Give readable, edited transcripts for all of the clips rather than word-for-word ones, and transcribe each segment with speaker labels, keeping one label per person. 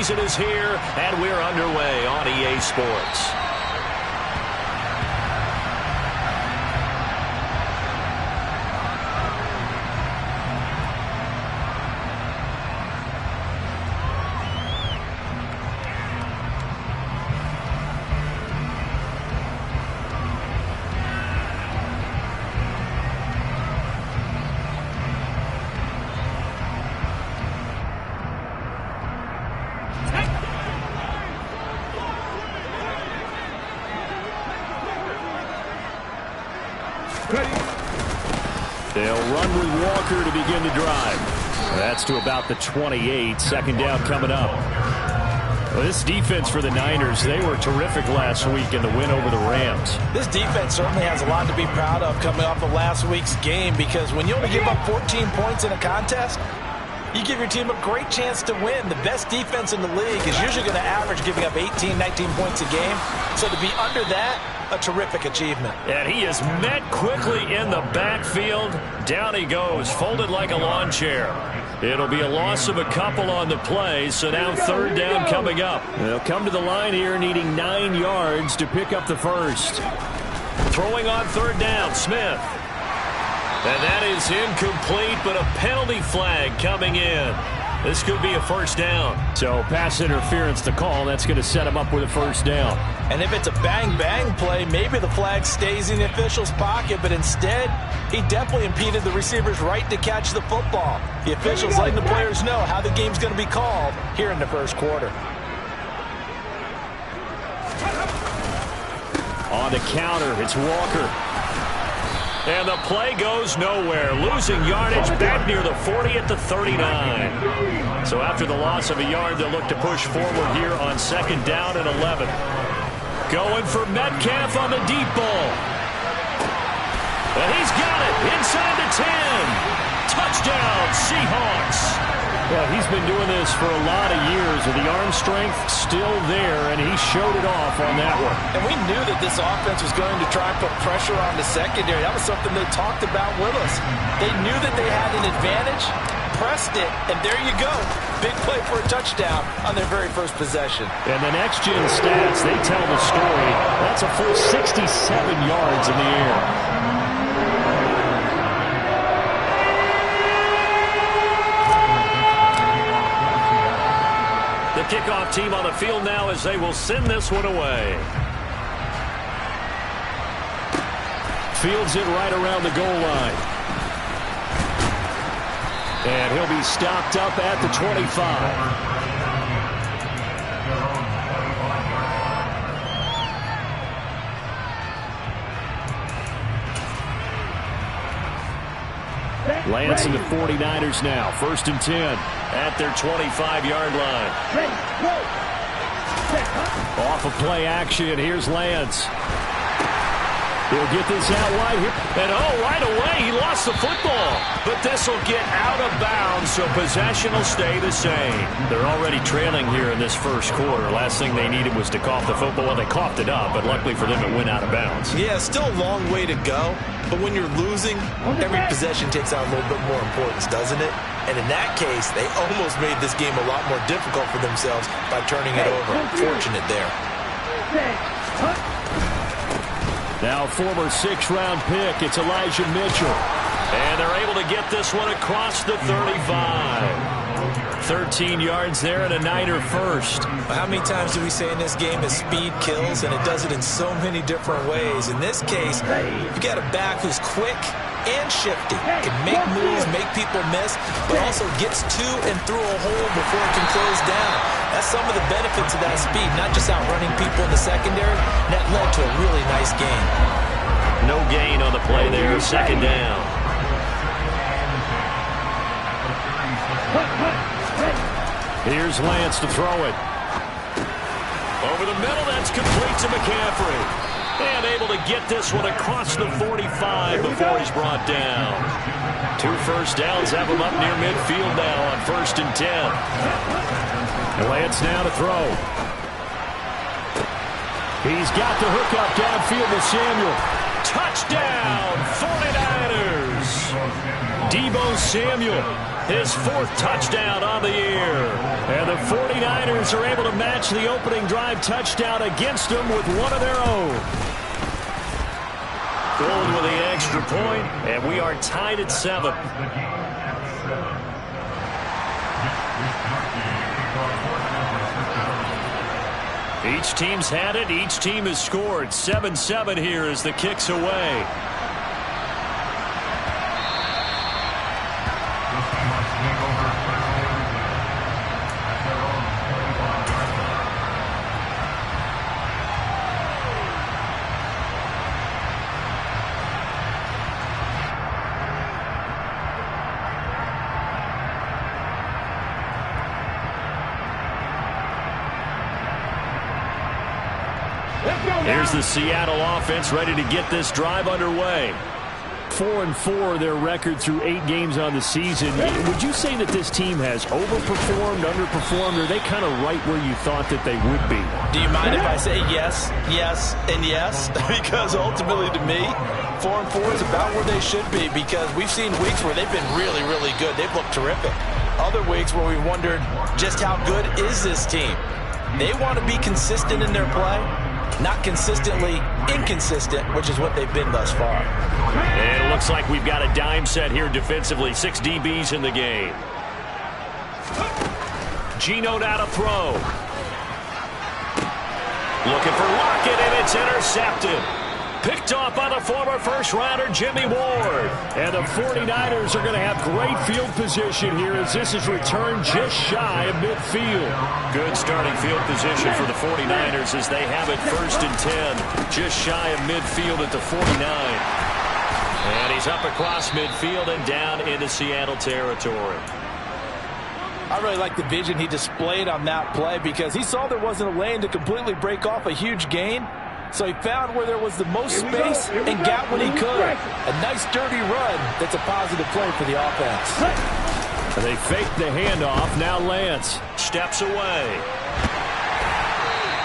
Speaker 1: season is here, and we're underway on EA Sports. They'll run with Walker to begin the drive. That's to about the 28. Second down coming up. Well, this defense for the Niners, they were terrific last week in the win over the Rams.
Speaker 2: This defense certainly has a lot to be proud of coming off of last week's game, because when you only give up 14 points in a contest, you give your team a great chance to win. The best defense in the league is usually going to average giving up 18, 19 points a game. So to be under that, a terrific achievement.
Speaker 1: And he is met quickly in the backfield. Down he goes, folded like a lawn chair. It'll be a loss of a couple on the play, so now third down coming up. They'll come to the line here needing 9 yards to pick up the first. Throwing on third down, Smith. And that is incomplete, but a penalty flag coming in. This could be a first down. So pass interference to call. That's going to set him up with a first down.
Speaker 2: And if it's a bang-bang play, maybe the flag stays in the official's pocket, but instead, he definitely impeded the receiver's right to catch the football. The officials letting the players know how the game's going to be called here in the first quarter.
Speaker 1: On the counter, it's Walker. And the play goes nowhere. Losing yardage back near the 40 at the 39. So after the loss of a yard, they'll look to push forward here on second down and 11. Going for Metcalf on the deep ball. And he's got it inside the 10. Touchdown, Seahawks. Well, he's been doing this for a lot of years with the arm strength still there, and he showed it off on that one.
Speaker 2: And we knew that this offense was going to try and put pressure on the secondary. That was something they talked about with us. They knew that they had an advantage, pressed it, and there you go. Big play for a touchdown on their very first possession.
Speaker 1: And the next-gen stats, they tell the story. That's a full 67 yards in the air. The kickoff team on the field now as they will send this one away. Fields it right around the goal line. And he'll be stopped up at the 25. Lance and the 49ers now. First and 10 at their 25-yard line. Off of play action. Here's Lance. He'll get this out wide here. And right away, he lost the football. But this will get out of bounds, so possession will stay the same. They're already trailing here in this first quarter. Last thing they needed was to cough the football. Well, they coughed it up, but luckily for them, it went out of bounds.
Speaker 2: Yeah, still a long way to go. But when you're losing, every possession takes on a little bit more importance, doesn't it? And in that case, they almost made this game a lot more difficult for themselves by turning it over. Unfortunate there.
Speaker 1: Now former 6th-round pick, it's Elijah Mitchell. And they're able to get this one across the 35. 13 yards there and a Niner first.
Speaker 2: How many times do we say in this game that speed kills, and it does it in so many different ways? In this case, you got a back who's quick and shifty, can make moves, make people miss, but also gets to and through a hole before it can close down. That's some of the benefits of that speed, not just outrunning people in the secondary. That led to a really nice gain.
Speaker 1: No gain on the play there, second down. Here's Lance to throw it. Over the middle, that's complete to McCaffrey. And able to get this one across the 45 before he's brought down. 2 first downs have him up near midfield now on 1st and 10. Lance now to throw. He's got the hookup downfield with Samuel. Touchdown, 49ers. Deebo Samuel. his 4th touchdown on the year. And the 49ers are able to match the opening drive touchdown against them with one of their own. Going with the extra point, and we are tied at 7. Each team's had it. Each team has scored. 7-7 here as the kick's away. Here's the Seattle offense ready to get this drive underway. 4-4 their record through 8 games on the season. Would you say that this team has overperformed, underperformed, or are they kind of right where you thought that they would be?
Speaker 2: Do you mind if I say yes, yes, and yes? Because ultimately to me, 4-4 is about where they should be, because we've seen weeks where they've been really, really good. They've looked terrific. Other weeks where we wondered just how good is this team. They want to be consistent in their play. Not consistently inconsistent, which is what they've been thus far.
Speaker 1: And it looks like we've got a dime set here defensively. 6 DBs in the game. Geno now to throw. Looking for Lockett, and it's intercepted. Picked off by the former first-rounder Jimmy Ward. And the 49ers are going to have great field position here as this is returned just shy of midfield. Good starting field position for the 49ers as they have it 1st and 10. Just shy of midfield at the 49. And he's up across midfield and down into Seattle territory.
Speaker 2: I really like the vision he displayed on that play because he saw there wasn't a lane to completely break off a huge gain. So he found where there was the most space and got what he could. A nice dirty run that's a positive play for the offense.
Speaker 1: They fake the handoff. Now Lance steps away.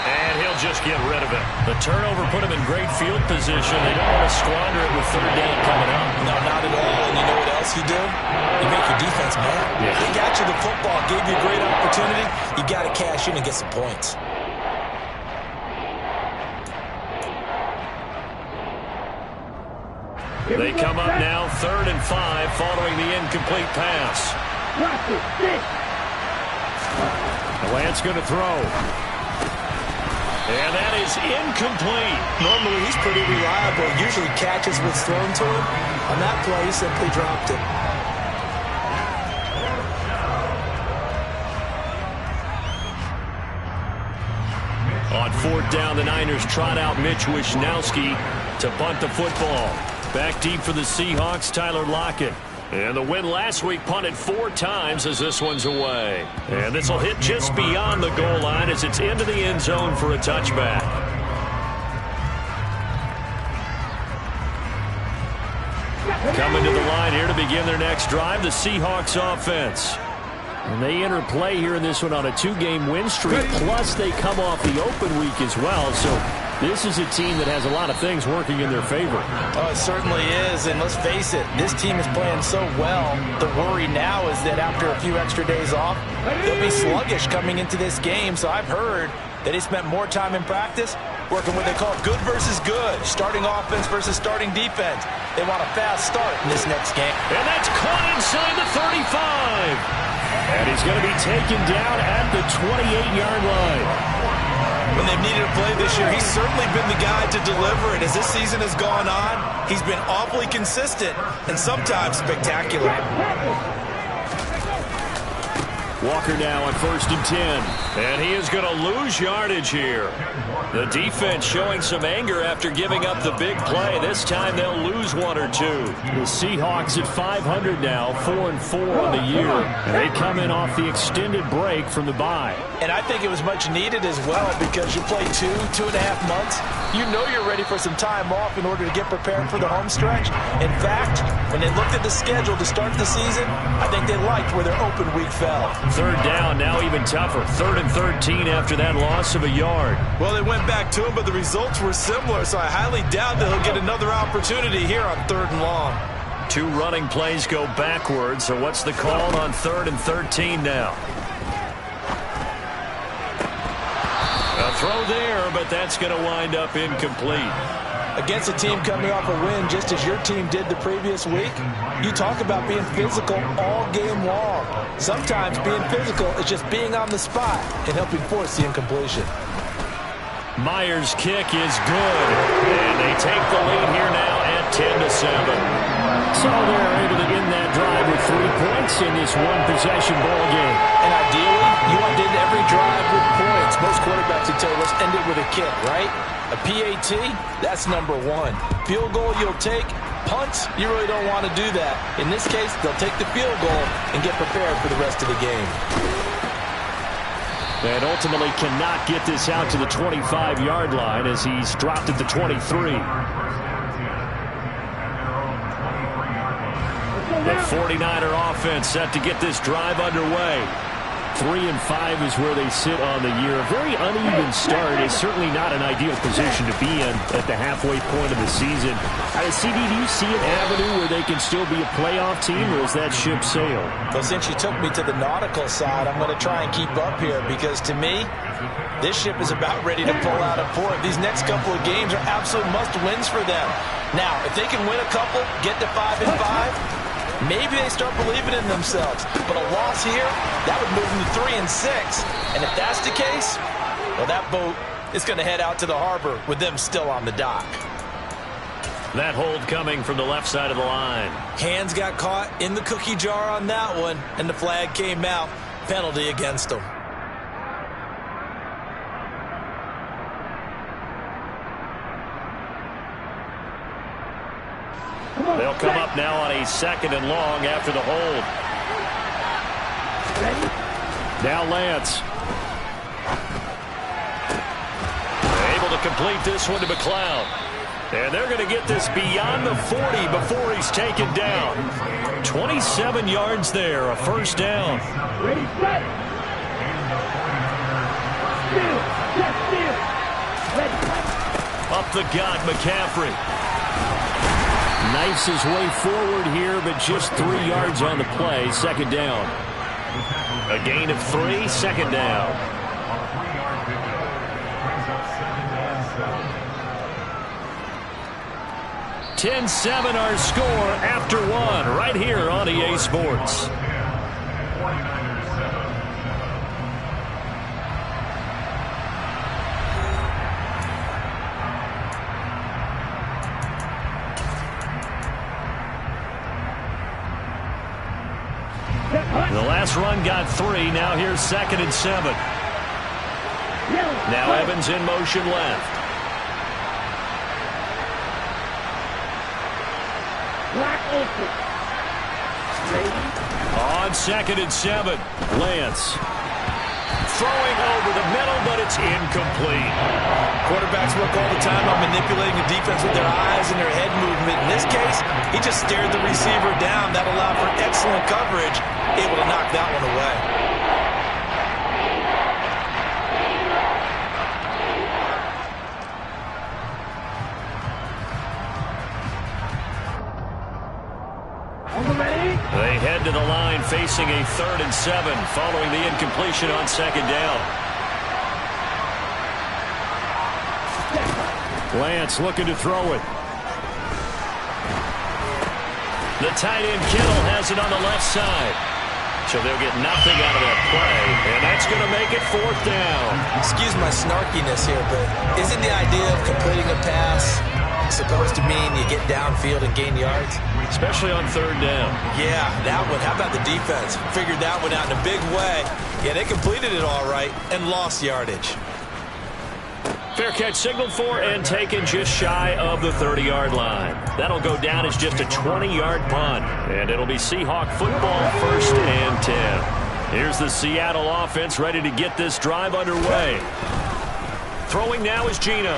Speaker 1: And he'll just get rid of it. The turnover put him in great field position. They don't want to squander it with 3rd down coming up.
Speaker 2: No, not at all. And you know what else you do? You make your defense mad. Yeah. They got you the football, gave you a great opportunity. You got to cash in and get some points.
Speaker 1: They come up now 3rd and 5 following the incomplete pass. Lance going to throw. And that is incomplete.
Speaker 2: Normally he's pretty reliable. Usually catches what's thrown to him. On that play, he simply dropped it.
Speaker 1: On 4th down, the Niners trot out Mitch Wishnowsky to bunt the football. Back deep for the Seahawks, Tyler Lockett. And the win last week punted 4 times as this one's away. And this will hit just beyond the goal line as it's into the end zone for a touchback. Coming to the line here to begin their next drive, the Seahawks offense. And they enter play here in this one on a 2-game win streak, plus they come off the open week as well. So this is a team that has a lot of things working in their favor.
Speaker 2: Oh, it certainly is, and let's face it, this team is playing so well. The worry now is that after a few extra days off, they'll be sluggish coming into this game. So I've heard that they spent more time in practice working what they call good versus good, starting offense versus starting defense. They want a fast start in this next game.
Speaker 1: And that's caught inside the 35. And he's going to be taken down at the 28-yard line.
Speaker 2: When they've needed a play this year, he's certainly been the guy to deliver it. As this season has gone on, he's been awfully consistent and sometimes spectacular.
Speaker 1: Walker now on 1st and 10. And he is going to lose yardage here. The defense showing some anger after giving up the big play. This time they'll lose 1 or 2. The Seahawks at 500 now, 4-4 on the year. And they come in off the extended break from the bye.
Speaker 2: And I think it was much needed as well because you play 2.5 months. You know you're ready for some time off in order to get prepared for the home stretch. In fact, when they looked at the schedule to start the season, I think they liked where their open week fell.
Speaker 1: 3rd down, now even tougher. 3rd and 13 after that loss of a yard.
Speaker 2: Well, they went back to him, but the results were similar, so I highly doubt that he'll get another opportunity here on 3rd and long.
Speaker 1: Two running plays go backwards, so what's the call on 3rd and 13 now? A throw there, but that's going to wind up incomplete.
Speaker 2: Against a team coming off a win just as your team did the previous week, you talk about being physical all game long. Sometimes being physical is just being on the spot and helping force the incompletion.
Speaker 1: Myers' kick is good, and they take the lead here now at 10-7. So they're able to end that drive with 3 points in this one-possession ball game.
Speaker 2: And ideally, you want to end every drive with points. Most quarterbacks would tell you, let's end it with a kick, right? A PAT, that's number 1. Field goal you'll take. Punts, you really don't want to do that. In this case, they'll take the field goal and get prepared for the rest of the game.
Speaker 1: And ultimately cannot get this out to the 25-yard line as he's dropped at the 23. The 49er offense set to get this drive underway. 3-5 is where they sit on the year. A very uneven start is certainly not an ideal position to be in at the halfway point of the season. CD, do you see an avenue where they can still be a playoff team, or is that ship sailed?
Speaker 2: Well, since you took me to the nautical side, I'm going to try and keep up here because to me, this ship is about ready to pull out of port. These next couple of games are absolute must-wins for them. Now, if they can win a couple, get to 5-5, maybe they start believing in themselves. But a loss here, that would move them to 3-6. And if that's the case, well, that boat is going to head out to the harbor with them still on the dock.
Speaker 1: That hold coming from the left side of the line.
Speaker 2: Hands got caught in the cookie jar on that one, and the flag came out. Penalty against them.
Speaker 1: They'll come up now on a 2nd and long after the hold. Now Lance. Able to complete this one to McLeod. And they're going to get this beyond the 40 before he's taken down. 27 yards there, a first down.
Speaker 3: Ready, set.
Speaker 1: Up the gut, McCaffrey. Knifes his way forward here, but just 3 yards on the play. 2nd down. A gain of 3, 2nd down. (10-7) our score after 1 right here on EA Sports. The last run got 3. Now here's 2nd and 7. Now Evans in motion left. On 2nd and 7, Lance. Throwing over the middle, but it's incomplete.
Speaker 2: Quarterbacks work all the time on manipulating the defense with their eyes and their head movement. In this case, he just stared the receiver down. That allowed for excellent coverage, able to knock that one away.
Speaker 1: They head to the line facing a 3rd and 7 following the incompletion on 2nd down. Lance looking to throw it. The tight end Kittle has it on the left side. So they'll get nothing out of that play, and that's going to make it 4th down.
Speaker 2: Excuse my snarkiness here, but isn't the idea of completing a pass supposed to mean you get downfield and gain yards?
Speaker 1: Especially on 3rd down.
Speaker 2: Yeah, that one. How about the defense? Figured that one out in a big way. Yeah, they completed it all right and lost yardage.
Speaker 1: Fair catch signaled for and taken just shy of the 30-yard line. That'll go down as just a 20-yard punt. And it'll be Seahawk football 1st and 10. Here's the Seattle offense ready to get this drive underway. Throwing now is Geno.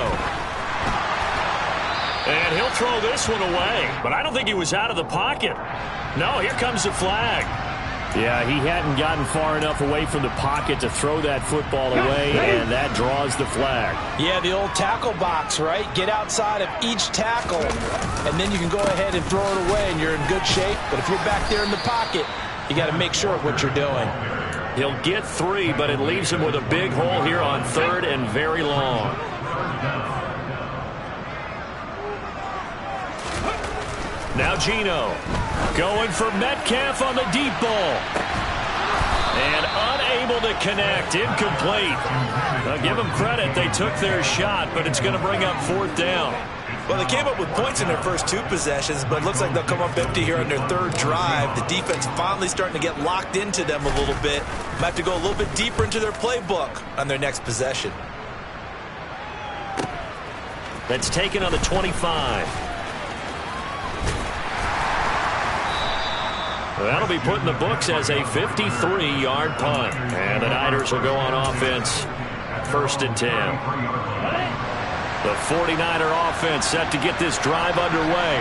Speaker 1: And he'll throw this one away. But I don't think he was out of the pocket. No, here comes the flag. Yeah, he hadn't gotten far enough away from the pocket to throw that football away, and that draws the flag.
Speaker 2: Yeah, the old tackle box, right? Get outside of each tackle, and then you can go ahead and throw it away, and you're in good shape. But if you're back there in the pocket, you got to make sure of what you're doing.
Speaker 1: He'll get 3, but it leaves him with a big hole here on 3rd and very long. Now Geno going for Metcalf on the deep ball. And unable to connect. Incomplete. I'll give them credit. They took their shot, but it's going to bring up 4th down.
Speaker 2: Well, they came up with points in their first 2 possessions, but it looks like they'll come up empty here on their 3rd drive. The defense finally starting to get locked into them a little bit. Might have to go a little bit deeper into their playbook on their next possession.
Speaker 1: That's taken on the 25. That'll be put in the books as a 53-yard punt. And the Niners will go on offense, 1st and 10. The 49er offense set to get this drive underway.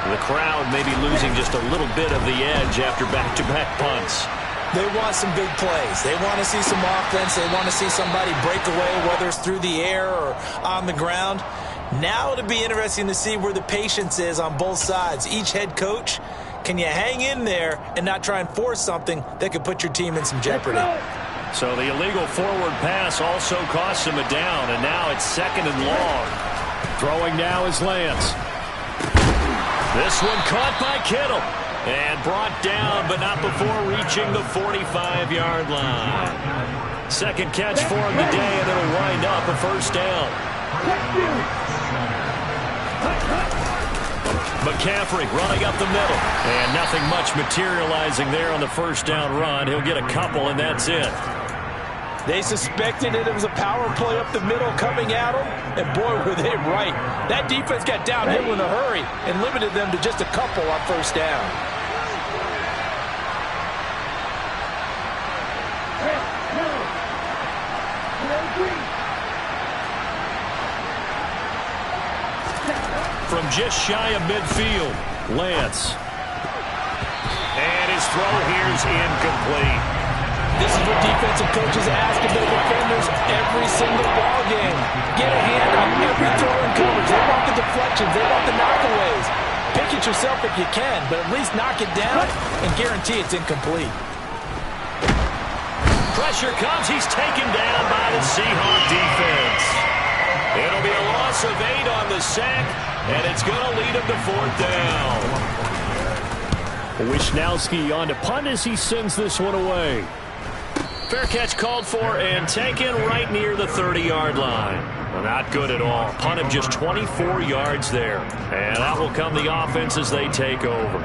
Speaker 1: The crowd may be losing just a little bit of the edge after back-to-back punts.
Speaker 2: They want some big plays. They want to see some offense. They want to see somebody break away, whether it's through the air or on the ground. Now it'll be interesting to see where the patience is on both sides. Each head coach, can you hang in there and not try and force something that could put your team in some jeopardy?
Speaker 1: So the illegal forward pass also costs him a down, and now it's 2nd and long. Throwing now is Lance. This one caught by Kittle and brought down, but not before reaching the 45-yard line. 2nd catch for him today, and it'll wind up a 1st down. McCaffrey running up the middle, and nothing much materializing there on the 1st down run. He'll get a couple, and that's it.
Speaker 2: They suspected it was a power play up the middle coming at them, and boy, were they right. That defense got downhill in a hurry and limited them to just a couple on 1st down.
Speaker 1: From just shy of midfield, Lance. And his throw here's incomplete.
Speaker 2: This is what defensive coaches ask of their defenders every single ball game. Get a hand on every throw in coverage. They want the deflections. They want the knockaways. Pick it yourself if you can, but at least knock it down and guarantee it's incomplete.
Speaker 1: Pressure comes. He's taken down by the Seahawk defense. It'll be a loss of 8 on the sack, and it's going to lead him to 4th down. Wishnowski on to punt as he sends this one away. Fair catch called for and taken right near the 30-yard line. Well, not good at all. Punt of just 24 yards there. And that will come the offense as they take over.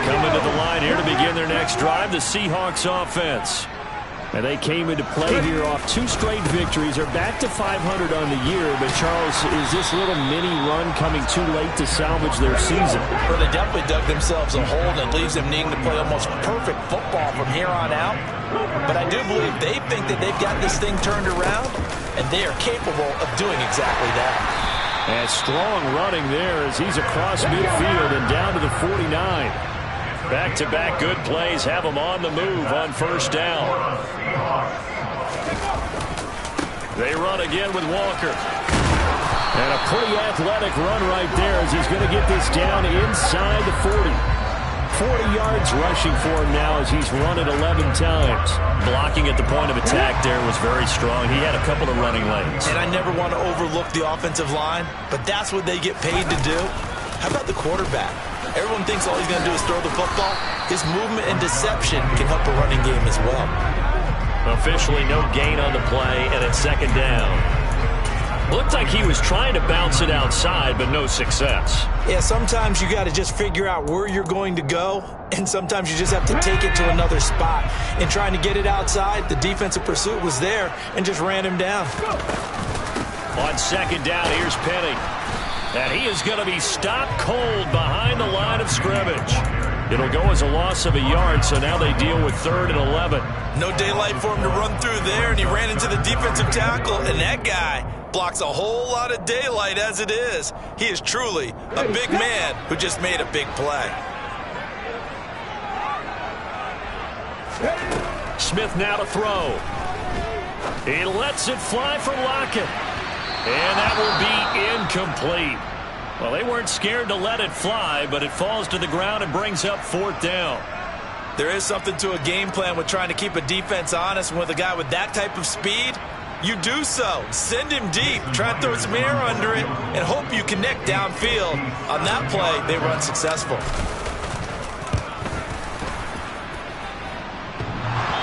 Speaker 1: Coming to the line here to begin their next drive, the Seahawks offense. And they came into play here off 2 straight victories. They're back to 500 on the year. But, Charles, is this little mini run coming too late to salvage their season?
Speaker 2: Well, they definitely dug themselves a hole that leaves them needing to play almost perfect football from here on out. But I do believe they think that they've got this thing turned around, and they are capable of doing exactly that.
Speaker 1: And strong running there as he's across midfield and down to the 49. Back-to-back good plays have him on the move on 1st down. They run again with Walker. And a pretty athletic run right there as he's going to get this down inside the 40. 40 yards rushing for him now as he's run it 11 times. Blocking at the point of attack there was very strong. He had a couple of running lanes.
Speaker 2: And I never want to overlook the offensive line, but that's what they get paid to do. How about the quarterback? Everyone thinks all he's going to do is throw the football. His movement and deception can help a running game as well.
Speaker 1: Officially no gain on the play, and it's 2nd down. Looked like he was trying to bounce it outside, but no success.
Speaker 2: Yeah, sometimes you got to just figure out where you're going to go, and sometimes you just have to take it to another spot. In trying to get it outside, the defensive pursuit was there and just ran him down.
Speaker 1: On 2nd down, here's Penny. And he is going to be stopped cold behind the line of scrimmage. It'll go as a loss of a yard, so now they deal with 3rd and 11.
Speaker 2: No daylight for him to run through there, and he ran into the defensive tackle, and that guy Blocks a whole lot of daylight as it is. He is truly a big man who just made a big play.
Speaker 1: Smith now to throw. He lets it fly for Lockett. And that will be incomplete. Well, they weren't scared to let it fly, but it falls to the ground and brings up 4th down.
Speaker 2: There is something to a game plan with trying to keep a defense honest. And with a guy with that type of speed, you do so. Send him deep. Try to throw some air under it and hope you connect downfield. On that play, they run successful.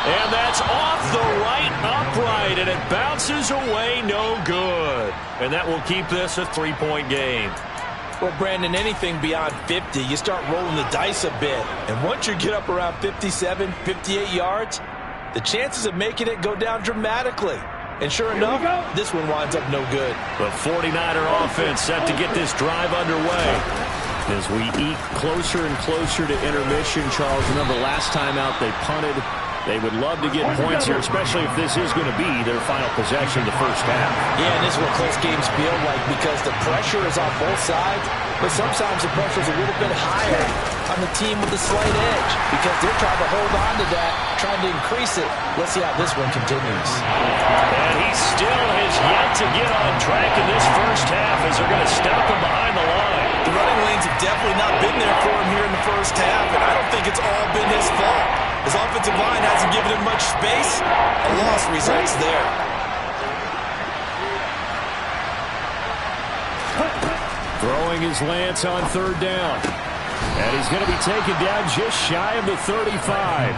Speaker 1: And that's off the right upright, and it bounces away no good. And that will keep this a 3-point game.
Speaker 2: Well, Brandon, anything beyond 50, you start rolling the dice a bit. And once you get up around 57, 58 yards, the chances of making it go down dramatically. And sure enough, this one winds up no good.
Speaker 1: The 49er offense set to get this drive underway. As we eat closer and closer to intermission, Charles, remember last time out they punted. They would love to get points here, especially if this is going to be their final possession of the first half.
Speaker 2: Yeah, and this is what close games feel like because the pressure is on both sides, but sometimes the pressure is a little bit higher on the team with the slight edge because they're trying to hold on to that, trying to increase it. Let's see how this one continues.
Speaker 1: And he still has yet to get on track in this first half as they're going to stop him behind the line.
Speaker 2: The running lanes have definitely not been there for him here in the first half, and I don't think it's all been his fault. His offensive line hasn't given him much space. A loss results there.
Speaker 1: Throwing his Lance on 3rd down. And he's going to be taken down just shy of the 35.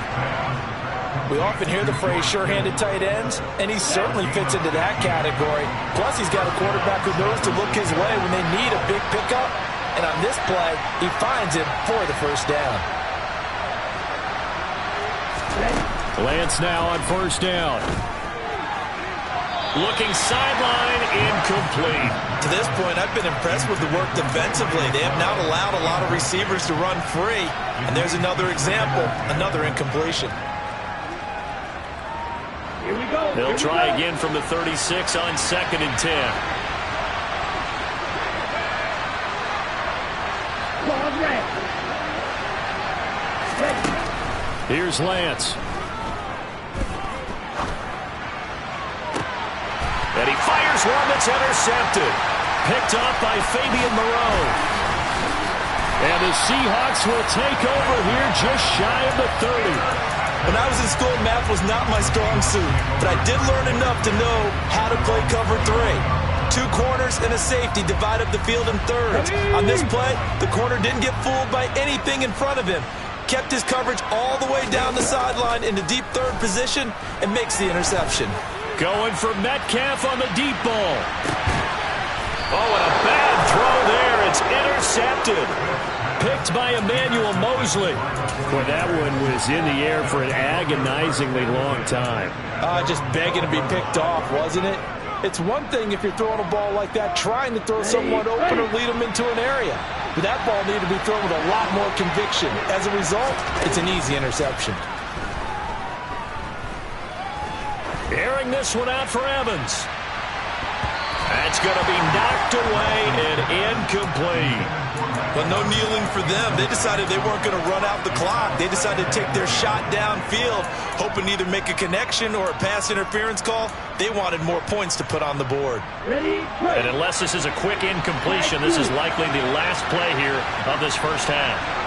Speaker 2: We often hear the phrase sure-handed tight ends, and he certainly fits into that category. Plus, he's got a quarterback who knows to look his way when they need a big pickup. And on this play, he finds him for the first down.
Speaker 1: Lance now on 1st down. Looking sideline, incomplete.
Speaker 2: To this point, I've been impressed with the work defensively. They have not allowed a lot of receivers to run free. And there's another example, another incompletion.
Speaker 1: Here we go. They'll try again from the 36 on 2nd and 10. Here's Lance. And he fires one that's intercepted. Picked off by Fabian Moreau. And the Seahawks will take over here just shy of the 30.
Speaker 2: When I was in school, math was not my strong suit. But I did learn enough to know how to play cover 3. 2 corners and a safety divide up the field in thirds. On this play, the corner didn't get fooled by anything in front of him. Kept his coverage all the way down the sideline into deep 3rd position and makes the interception.
Speaker 1: Going for Metcalf on the deep ball. Oh, and a bad throw there. It's intercepted. Picked by Emmanuel Mosley. Boy, that one was in the air for an agonizingly long time.
Speaker 2: Just begging to be picked off, wasn't it? It's one thing if you're throwing a ball like that, trying to throw someone open or lead them into an area. But that ball needed to be thrown with a lot more conviction. As a result, it's an easy interception.
Speaker 1: Airing this one out for Evans. That's going to be knocked away and incomplete.
Speaker 2: But no kneeling for them. They decided they weren't going to run out the clock. They decided to take their shot downfield, hoping to either make a connection or a pass interference call. They wanted more points to put on the board.
Speaker 1: And unless this is a quick incompletion, this is likely the last play here of this first half.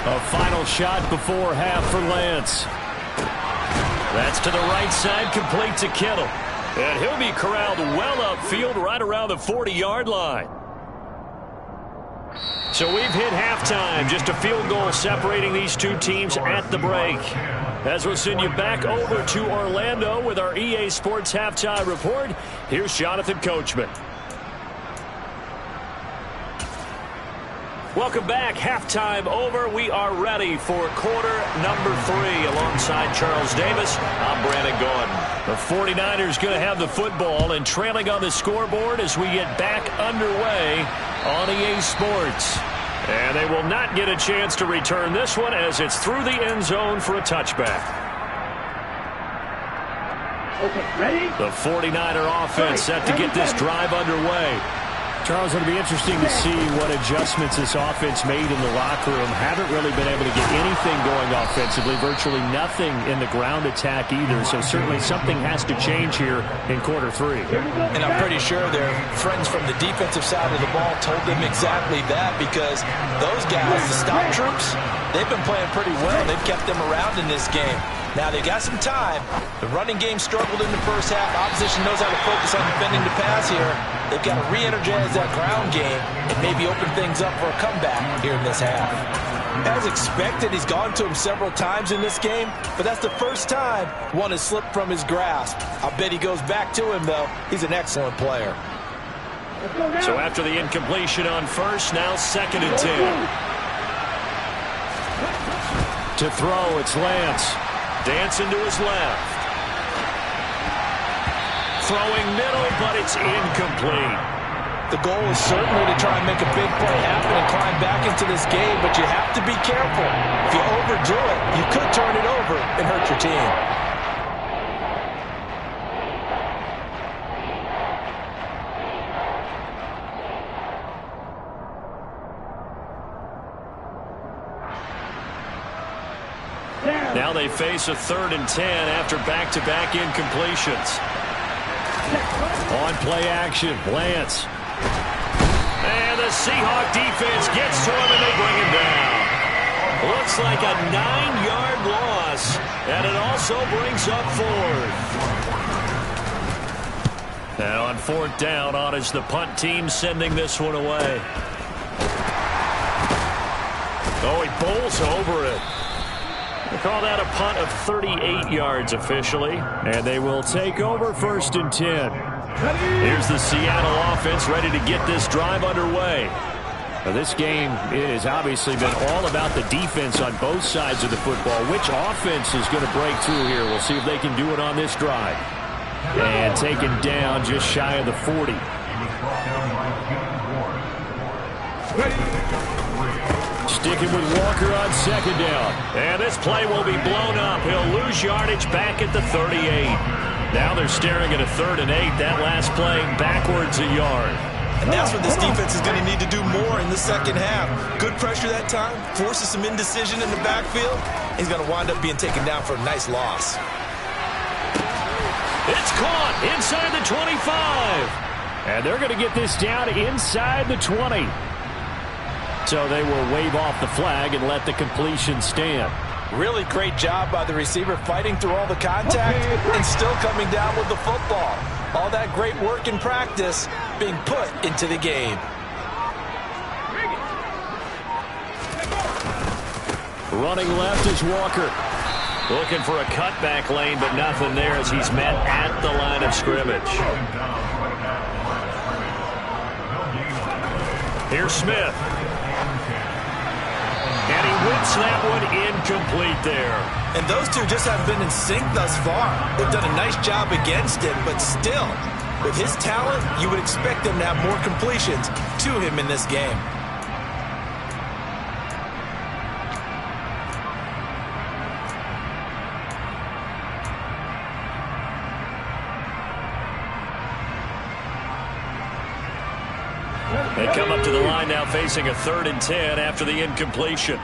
Speaker 1: A final shot before half for Lance. That's to the right side, complete to Kittle. And he'll be corralled well upfield right around the 40-yard line. So we've hit halftime. Just a field goal separating these two teams at the break. As we'll send you back over to Orlando with our EA Sports Halftime Report, here's Jonathan Coachman. Welcome back. Halftime over. We are ready for quarter number 3 alongside Charles Davis. I'm Brandon Gordon. The 49ers going to have the football and trailing on the scoreboard as we get back underway on EA Sports. And they will not get a chance to return this one as it's through the end zone for a touchback.
Speaker 3: Okay, ready?
Speaker 1: The 49er offense set to get this drive underway. Charles, it'll be interesting to see what adjustments this offense made in the locker room. Haven't really been able to get anything going offensively, virtually nothing in the ground attack either. So certainly something has to change here in quarter three.
Speaker 2: And I'm pretty sure their friends from the defensive side of the ball told them exactly that, because those guys, the stop troops, they've been playing pretty well. They've kept them around in this game. Now they got some time. The running game struggled in the first half. Opposition knows how to focus on defending the pass here. They've got to re-energize that ground game and maybe open things up for a comeback here in this half. As expected, he's gone to him several times in this game, but that's the first time one has slipped from his grasp. I'll bet he goes back to him, though. He's an excellent player.
Speaker 1: So after the incompletion on first, now 2nd and 10. To throw, it's Lance. Dancing to his left. Throwing middle, but it's incomplete.
Speaker 2: The goal is certainly to try and make a big play happen and climb back into this game, but you have to be careful. If you overdo it, you could turn it over and hurt your team.
Speaker 1: Now they face a 3rd and 10 after back-to-back incompletions. On play action, Lance. And the Seahawk defense gets to him and they bring him down. Looks like a 9-yard loss, and it also brings up 4th. Now on 4th down, on is the punt team sending this one away. Oh, he bowls over it. They call that a punt of 38 yards officially, and they will take over 1st and 10. Here's the Seattle offense ready to get this drive underway. Now, this game has obviously been all about the defense on both sides of the football. Which offense is going to break through here? We'll see if they can do it on this drive. And taken down just shy of the 40. Sticking with Walker on 2nd down. And this play will be blown up. He'll lose yardage back at the 38. Now they're staring at a 3rd and 8. That last play backwards a yard.
Speaker 2: And that's what this defense is going to need to do more in the second half. Good pressure that time. Forces some indecision in the backfield. He's going to wind up being taken down for a nice loss.
Speaker 1: It's caught inside the 25. And they're going to get this down inside the 20. So they will wave off the flag and let the completion stand.
Speaker 2: Really great job by the receiver fighting through all the contact and still coming down with the football. All that great work in practice being put into the game.
Speaker 1: Running left is Walker. Looking for a cutback lane, but nothing there as he's met at the line of scrimmage. Here's Smith. And he whips that one incomplete there.
Speaker 2: And those two just have been in sync thus far. They've done a nice job against him, but still, with his talent, you would expect them to have more completions to him in this game.
Speaker 1: They come up to the line now facing a 3rd and 10 after the incompletion.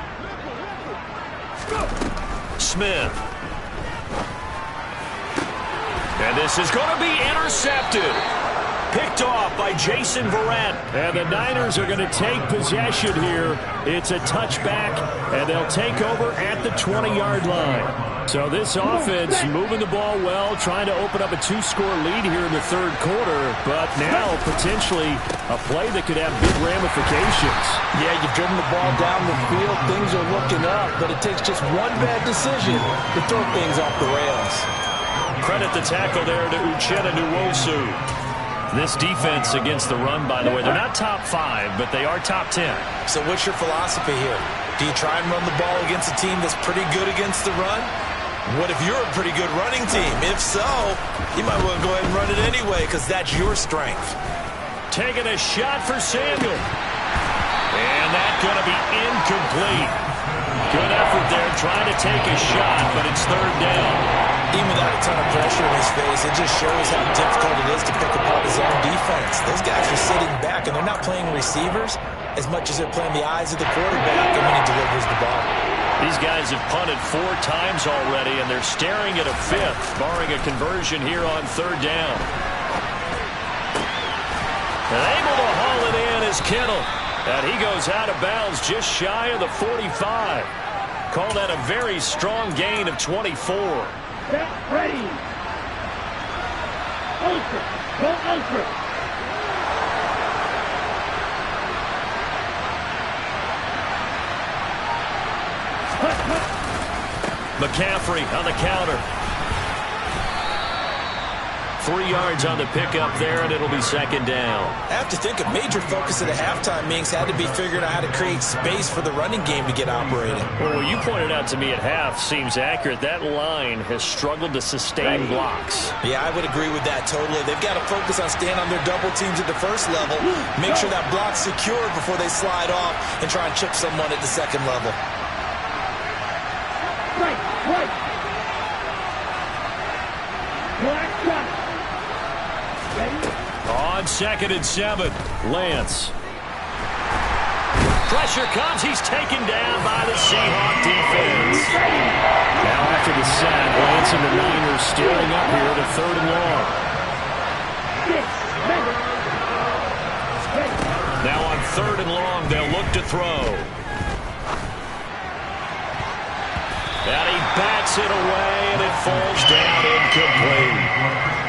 Speaker 1: Smith. And this is going to be intercepted. Picked off by Jason Verrett. And the Niners are going to take possession here. It's a touchback, and they'll take over at the 20-yard line. So this offense moving the ball well, trying to open up a 2-score lead here in the 3rd quarter, but now potentially a play that could have big ramifications.
Speaker 2: Yeah, you've driven the ball down the field. Things are looking up, but it takes just one bad decision to throw things off the rails.
Speaker 1: Credit the tackle there to Uchenna Nwosu. This defense against the run, by the way, they're not top 5, but they are top 10.
Speaker 2: So what's your philosophy here? Do you try and run the ball against a team that's pretty good against the run? What if you're a pretty good running team? If so, you might well go ahead and run it anyway because that's your strength.
Speaker 1: Taking a shot for Samuel. And that's going to be incomplete. Good effort there trying to take a shot, but it's third down.
Speaker 2: Even without a ton of pressure in his face, it just shows how difficult it is to pick apart his own defense. Those guys are sitting back, and they're not playing receivers as much as they're playing the eyes of the quarterback and when he delivers the ball.
Speaker 1: These guys have punted 4 times already, and they're staring at a 5th, barring a conversion here on third down. And able to haul it in is Kittle. And he goes out of bounds just shy of the 45. Call that a very strong gain of 24.
Speaker 3: Get ready. Ultra. Go ultra.
Speaker 1: McCaffrey on the counter. 3 yards on the pickup there, and it'll be second down.
Speaker 2: I have to think a major focus at the halftime means had to be figuring out how to create space for the running game to get operating.
Speaker 1: Well, what you pointed out to me at half seems accurate. That line has struggled to sustain blocks.
Speaker 2: Yeah, I would agree with that totally. They've got to focus on staying on their double teams at the first level, make sure that block's secure before they slide off and try and chip someone at the second level.
Speaker 3: Right. Black shot.
Speaker 1: On 2nd and 7, Lance. Pressure comes. He's taken down by the Seahawk defense. Now after the sack, Lance and the Niners steering up here to 3rd and long. Now on 3rd and long, they'll look to throw. And he backs it away, and it falls down incomplete.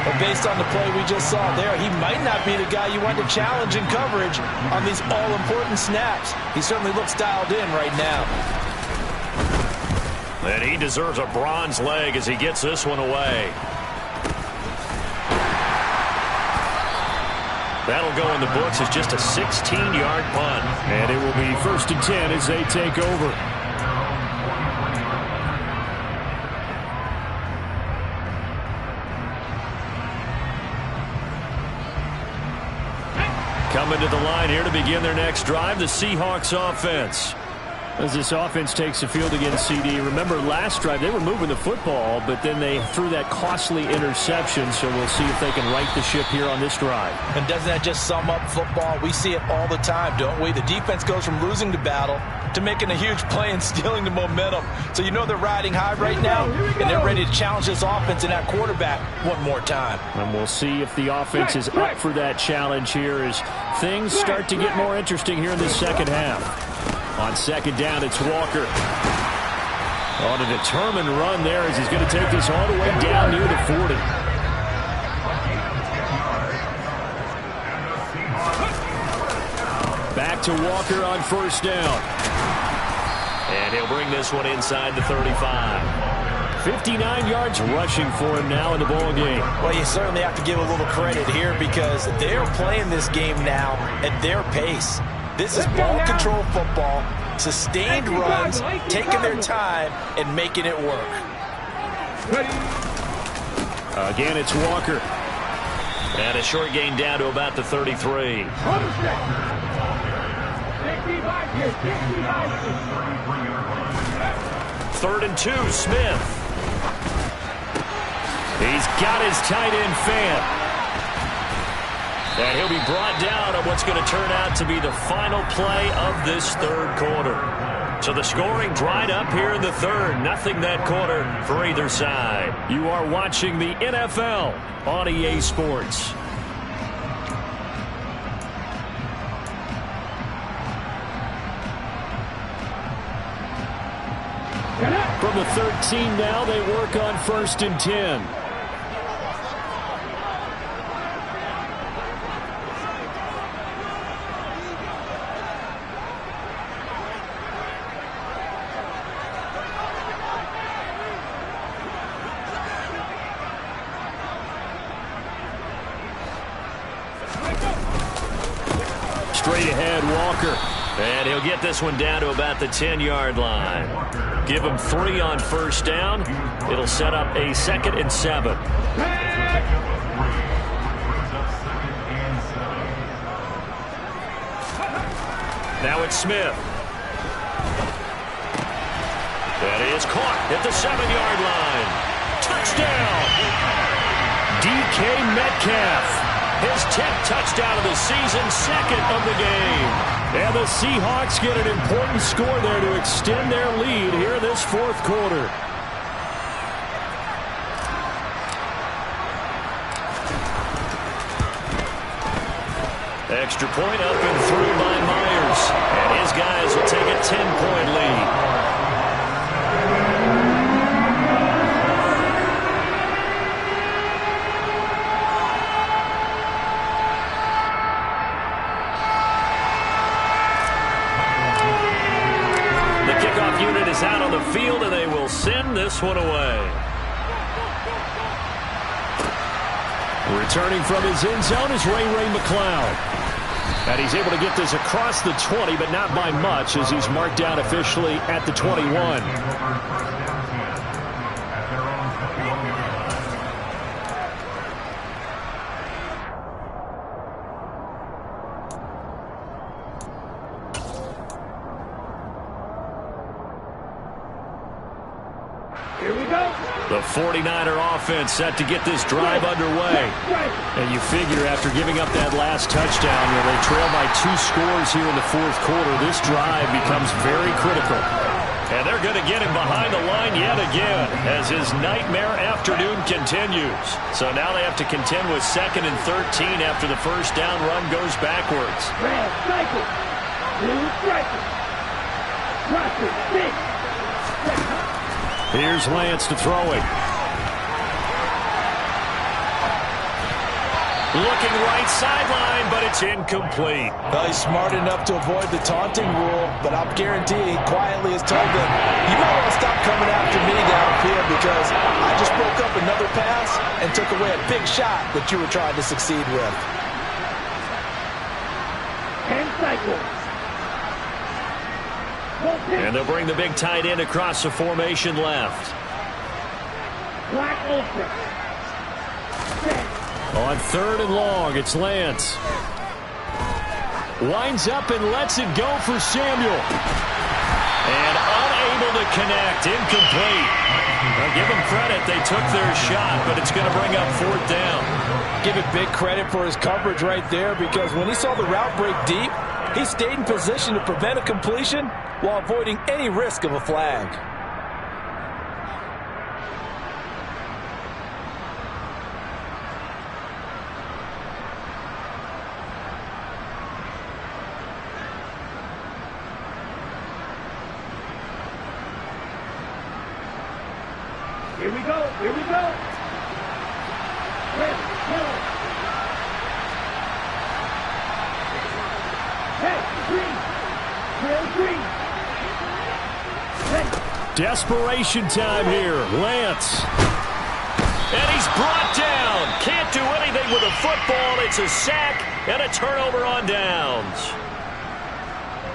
Speaker 2: But based on the play we just saw there, he might not be the guy you want to challenge in coverage on these all-important snaps. He certainly looks dialed in right now.
Speaker 1: And he deserves a bronze leg as he gets this one away. That'll go in the books as just a 16-yard punt. And it will be 1st and 10 as they take over. Coming to the line here to begin their next drive, the Seahawks offense. As this offense takes the field against CD, remember last drive they were moving the football, but then they threw that costly interception, so we'll see if they can right the ship here on this drive.
Speaker 2: And doesn't that just sum up football? We see it all the time, don't we? The defense goes from losing the battle to making a huge play and stealing the momentum. So you know they're riding high right now, and they're ready to challenge this offense and that quarterback one more time.
Speaker 1: And we'll see if the offense is up for that challenge here as things start to get more interesting here in the second half. On 2nd down, it's Walker. On a determined run there as he's going to take this all the way down near the 40. Back to Walker on 1st down. And he'll bring this one inside the 35. 59 yards rushing for him now in the ball game.
Speaker 2: Well, you certainly have to give a little credit here because they're playing this game now at their pace. This is ball control football, sustained runs, taking their time, and making it work.
Speaker 1: Again, it's Walker. And a short gain down to about the 33. 3rd and 2, Smith. He's got his tight end Fant. And he'll be brought down on what's going to turn out to be the final play of this 3rd quarter. So the scoring dried up here in the 3rd. Nothing that quarter for either side. You are watching the NFL on EA Sports. From the 13 now, they work on 1st and 10. Straight ahead, Walker. And he'll get this one down to about the 10-yard line. Give him 3 on 1st down. It'll set up a 2nd and 7. Now it's Smith. That is caught at the 7-yard line. Touchdown! DK Metcalf. His 10th touchdown of the season, 2nd of the game. And the Seahawks get an important score there to extend their lead here in this 4th quarter. Extra point up and through by Myers. And his guys will take a 10-point lead. The kickoff unit is out on the field, and they will send this one away. Returning from his end zone is Ray McCloud. And he's able to get this across the 20, but not by much, as he's marked down officially at the 21.
Speaker 3: Here we go.
Speaker 1: The 49er offense set to get this drive underway. And you figure after giving up that last touchdown, they trail by 2 scores here in the 4th quarter. This drive becomes very critical. And they're going to get him behind the line yet again as his nightmare afternoon continues. So now they have to contend with 2nd and 13 after the first down run goes backwards.
Speaker 3: Red cycle. Blue striker. Roster 6.
Speaker 1: Here's Lance to throw it. Looking right sideline, but it's incomplete.
Speaker 2: Well, he's smart enough to avoid the taunting rule, but I'll guarantee he quietly has told them, you might want to stop coming after me downfield because I just broke up another pass and took away a big shot that you were trying to succeed with.
Speaker 3: 10 cycles.
Speaker 1: And they'll bring the big tight end across the formation left.
Speaker 3: Black Ultra.
Speaker 1: On 3rd and long, it's Lance. Winds up and lets it go for Samuel. And unable to connect, incomplete. Now give them credit, they took their shot, but it's going to bring up 4th down.
Speaker 2: Give it big credit for his coverage right there because when he saw the route break deep, he stayed in position to prevent a completion while avoiding any risk of a flag.
Speaker 3: Here we go. Here we go. Red, yellow. Hey, green. Red, green. Hey.
Speaker 1: Desperation time here. Lance. And he's brought down. Can't do anything with a football. It's a sack and a turnover on downs.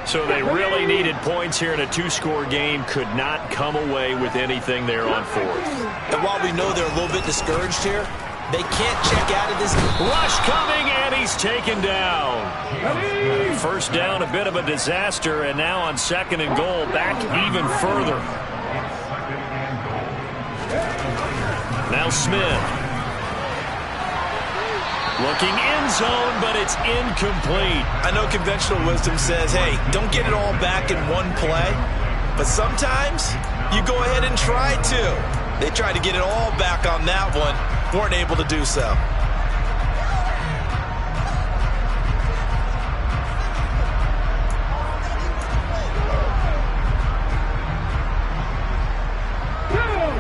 Speaker 1: So they really needed points here in a 2-score game. Could not come away with anything there on 4th.
Speaker 2: And while we know they're a little bit discouraged here, they can't check out of this.
Speaker 1: Rush coming, and he's taken down. First down, a bit of a disaster, and now on 2nd and goal, back even further. Now Smith. Looking end zone, but it's incomplete.
Speaker 2: I know conventional wisdom says, hey, don't get it all back in one play. But sometimes you go ahead and try to. They tried to get it all back on that one. Weren't able to do so.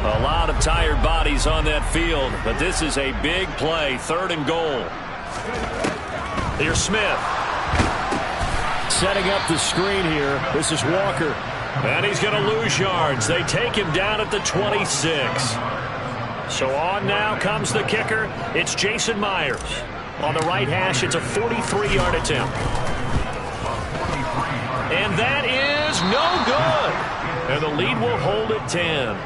Speaker 1: A lot of tired bodies on that field, but this is a big play. 3rd and goal. Here's Smith. Setting up the screen here. This is Walker. And he's going to lose yards. They take him down at the 26. So on now comes the kicker. It's Jason Myers. On the right hash, it's a 43-yard attempt. And that is no good. And the lead will hold at 10.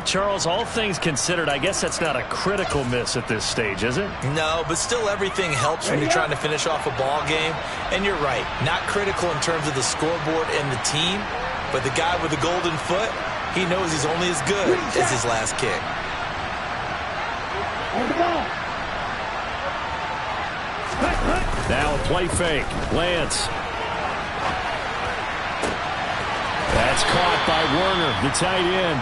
Speaker 1: Charles, all things considered, I guess that's not a critical miss at this stage, is it?
Speaker 2: No, but still everything helps when you're trying to finish off a ball game. And you're right, not critical in terms of the scoreboard and the team, but the guy with the golden foot, He knows he's only as good as his last kick.
Speaker 3: On the ball.
Speaker 1: Now a play fake. Lance. That's caught by Werner, the tight end.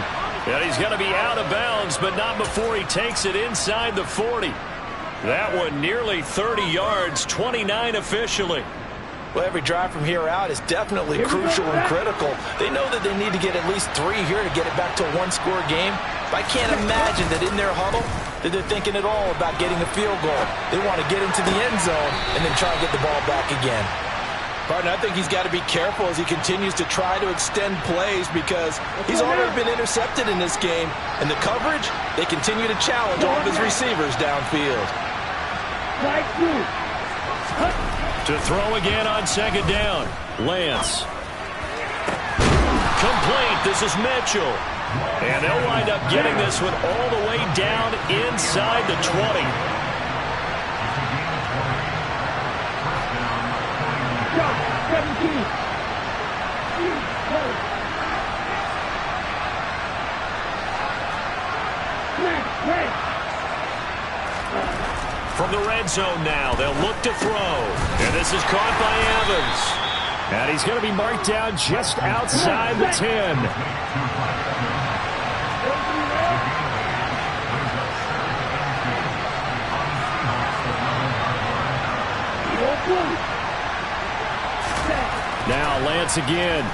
Speaker 1: And he's going to be out of bounds, but not before he takes it inside the 40. That one nearly 30 yards, 29 officially.
Speaker 2: Well, every drive from here out is definitely crucial and critical. They know that they need to get at least 3 here to get it back to a one-score game. But I can't imagine that in their huddle that they're thinking at all about getting a field goal. They want to get into the end zone and then try and get the ball back again. Partner, I think he's got to be careful as he continues to try to extend plays because he's already been intercepted in this game. And the coverage, they continue to challenge all of his receivers downfield.
Speaker 1: To throw again on second down. Lance. Complete. This is Mitchell. And they'll wind up getting this one all the way down inside the 20. From the red zone now, they'll look to throw. And this is caught by Evans. And he's going to be marked down just outside the 10. Now Lance again.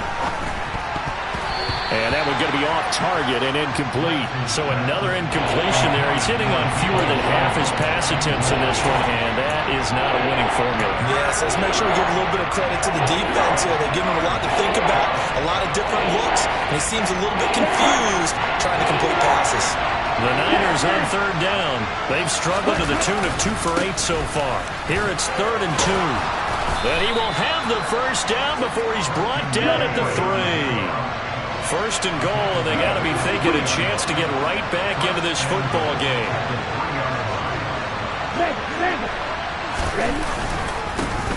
Speaker 1: And that one's going to be off target and incomplete. So another incompletion there. He's hitting on fewer than half his pass attempts in this one, and that is not a winning formula.
Speaker 2: Yes, let's make sure we give a little bit of credit to the defense here. They give him a lot to think about, a lot of different looks, and he seems a little bit confused trying to complete passes.
Speaker 1: The Niners on third down. They've struggled to the tune of 2 for 8 so far. Here it's 3rd and 2. And he will have the first down before he's brought down at the 3. First and goal, and they got to be thinking a chance to get right back into this football game.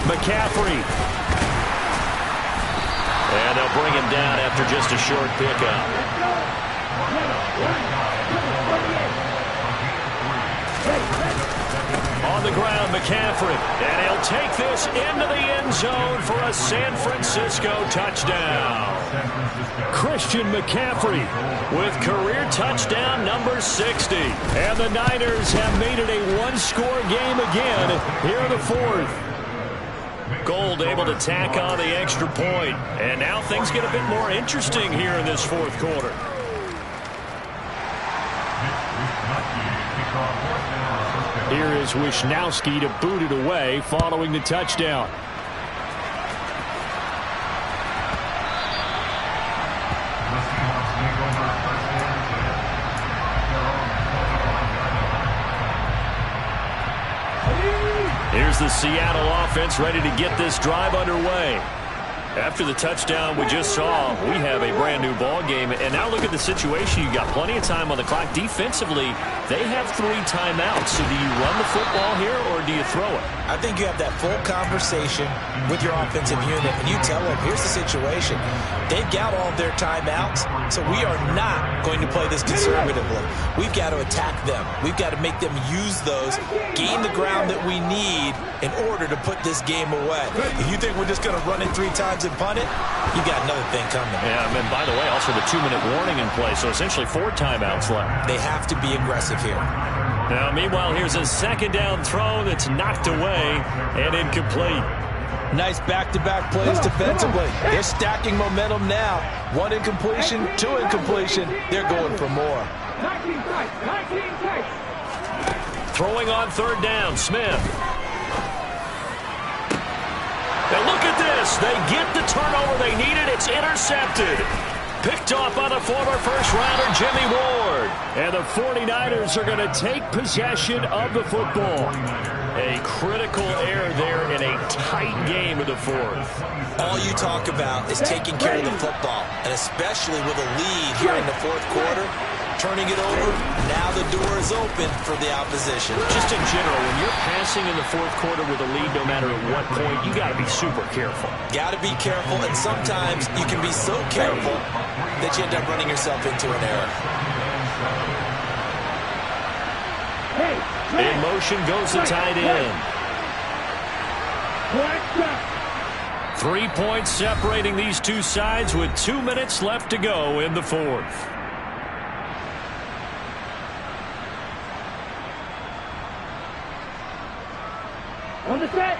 Speaker 1: McCaffrey. And they'll bring him down after just a short pickup. On the ground, McCaffrey. And he'll take this into the end zone for a San Francisco touchdown. Christian McCaffrey with career touchdown number 60. And the Niners have made it a one-score game again here in the 4th. Gould able to tack on the extra point. And now things get a bit more interesting here in this 4th quarter. Here is Wisnowski to boot it away following the touchdown. Here's the Seattle offense ready to get this drive underway. After the touchdown we just saw, we have a brand new ball game. And now look at the situation. You got plenty of time on the clock. Defensively, they have 3 timeouts. So do you run the football here or do you throw it?
Speaker 2: I think you have that full conversation with your offensive unit, and you tell them, here's the situation. They've got all of their timeouts, so we are not going to play this conservatively. We've got to attack them. We've got to make them use those, gain the ground that we need in order to put this game away. If you think we're just going to run it 3 times and punt it, you got another thing coming.
Speaker 1: Yeah, and by the way, also the 2-minute warning in play, so essentially 4 timeouts left.
Speaker 2: They have to be aggressive here.
Speaker 1: Now, meanwhile, here's a second down throw that's knocked away and incomplete.
Speaker 2: Nice back-to-back plays defensively. They're stacking momentum now. 1 incompletion, 2 incompletion. They're going for more.
Speaker 1: Throwing on third down, Smith. And look at this. They get the turnover they needed. It's intercepted. Picked off by the former first-rounder Jimmy Ward. And the 49ers are going to take possession of the football. A critical error there in a tight game of the 4th.
Speaker 2: All you talk about is taking care of the football, and especially with a lead here in the 4th quarter, turning it over. Now the door is open for the opposition.
Speaker 1: Just in general, when you're passing in the fourth quarter with a lead, no matter at what point, you got to be super careful.
Speaker 2: Got to be careful, and sometimes you can be so careful that you end up running yourself into an error.
Speaker 1: In motion goes the tight end. 3 points separating these two sides with 2 minutes left to go in the fourth.
Speaker 3: On the set.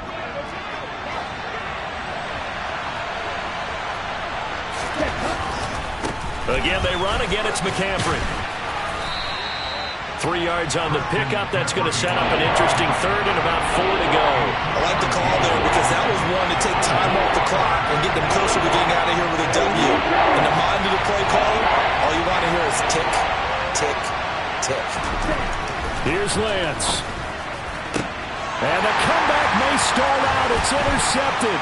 Speaker 1: Again, they run. Again, it's McCaffrey. 3 yards on the pickup. That's going to set up an interesting third and about 4 to go.
Speaker 2: I like the call there because that was one to take time off the clock and get them closer to getting out of here with a W. In the mind of the play caller, all you want to hear is tick, tick, tick.
Speaker 1: Here's Lance. And the comeback may stall out. It's intercepted.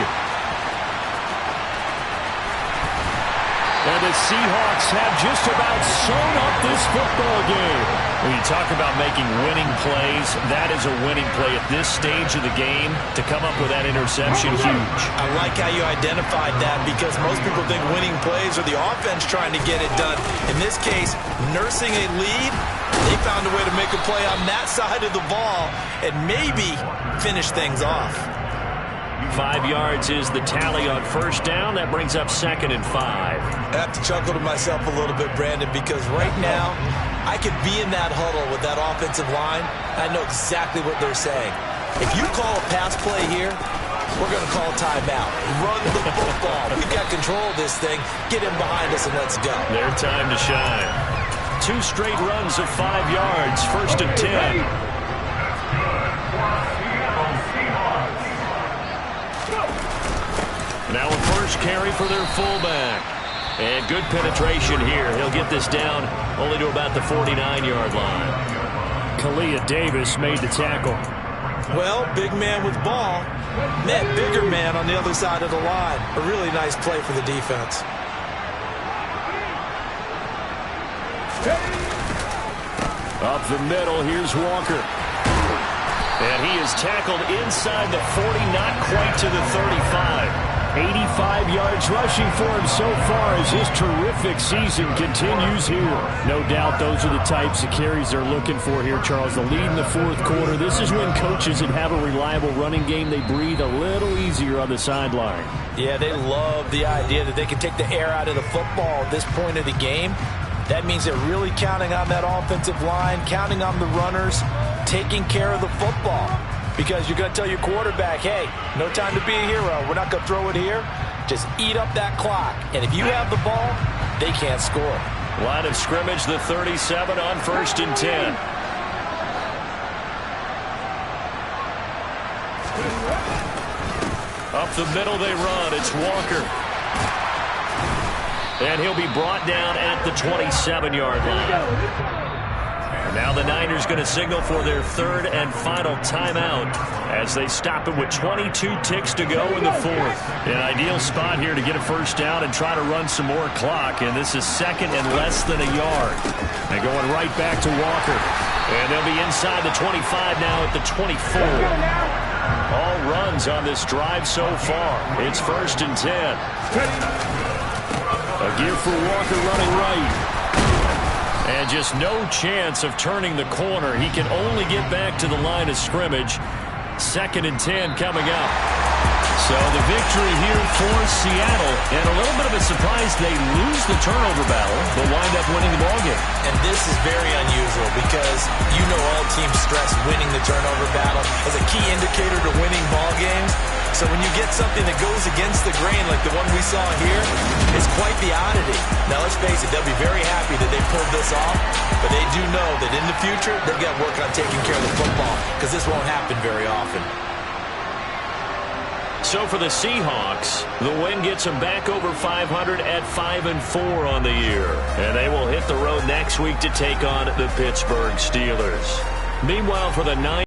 Speaker 1: And the Seahawks have just about sewn up this football game. When you talk about making winning plays, that is a winning play at this stage of the game. To come up with that interception, huge.
Speaker 2: I like how you identified that because most people think winning plays are the offense trying to get it done. In this case, nursing a lead, they found a way to make a play on that side of the ball and maybe finish things off.
Speaker 1: 5 yards is the tally on first down. That brings up 2nd and 5.
Speaker 2: I have to chuckle to myself a little bit, Brandon, because right now I could be in that huddle with that offensive line. I know exactly what they're saying. If you call a pass play here, we're going to call a timeout. Run the football. We've got control of this thing. Get in behind us and let's go.
Speaker 1: Their time to shine. 2 straight runs of 5 yards. 1st and 10. Now a first carry for their fullback. And good penetration here. He'll get this down only to about the 49-yard line. Kalia Davis made the tackle.
Speaker 2: Well, big man with ball met bigger man on the other side of the line. A really nice play for the defense.
Speaker 1: Up the middle, here's Walker. And he is tackled inside the 40, not quite to the 35. 85 yards rushing for him so far as his terrific season continues here. No doubt those are the types of carries they're looking for here, Charles. The lead in the fourth quarter. This is when coaches that have a reliable running game, they breathe a little easier on the sideline.
Speaker 2: Yeah, they love the idea that they can take the air out of the football at this point of the game. That means they're really counting on that offensive line, counting on the runners, taking care of the football. Because you're going to tell your quarterback, hey, no time to be a hero. We're not going to throw it here. Just eat up that clock. And if you have the ball, they can't score.
Speaker 1: Line of scrimmage, the 37 on 1st and 10. Up the middle they run. It's Walker. And he'll be brought down at the 27-yard line. Now the Niners going to signal for their 3rd and final timeout as they stop it with 22 ticks to go in the fourth. An ideal spot here to get a first down and try to run some more clock. And this is 2nd and less than a yard. And going right back to Walker. And they'll be inside the 25 now at the 24. All runs on this drive so far. It's 1st and 10. A give for Walker running right. And just no chance of turning the corner. He can only get back to the line of scrimmage. 2nd and 10 coming up. So the victory here for Seattle. And a little bit of a surprise, they lose the turnover battle, but wind up winning the ballgame.
Speaker 2: And this is very unusual because you know all teams stress winning the turnover battle as a key indicator to winning ball games. So when you get something that goes against the grain like the one we saw here, it's quite the oddity. Now, let's face it, they'll be very happy that they pulled this off, but they do know that in the future, they've got to work on taking care of the football because this won't happen very often.
Speaker 1: So for the Seahawks, the win gets them back over 500 at 5-4 on the year. And they will hit the road next week to take on the Pittsburgh Steelers. Meanwhile, for the Niners,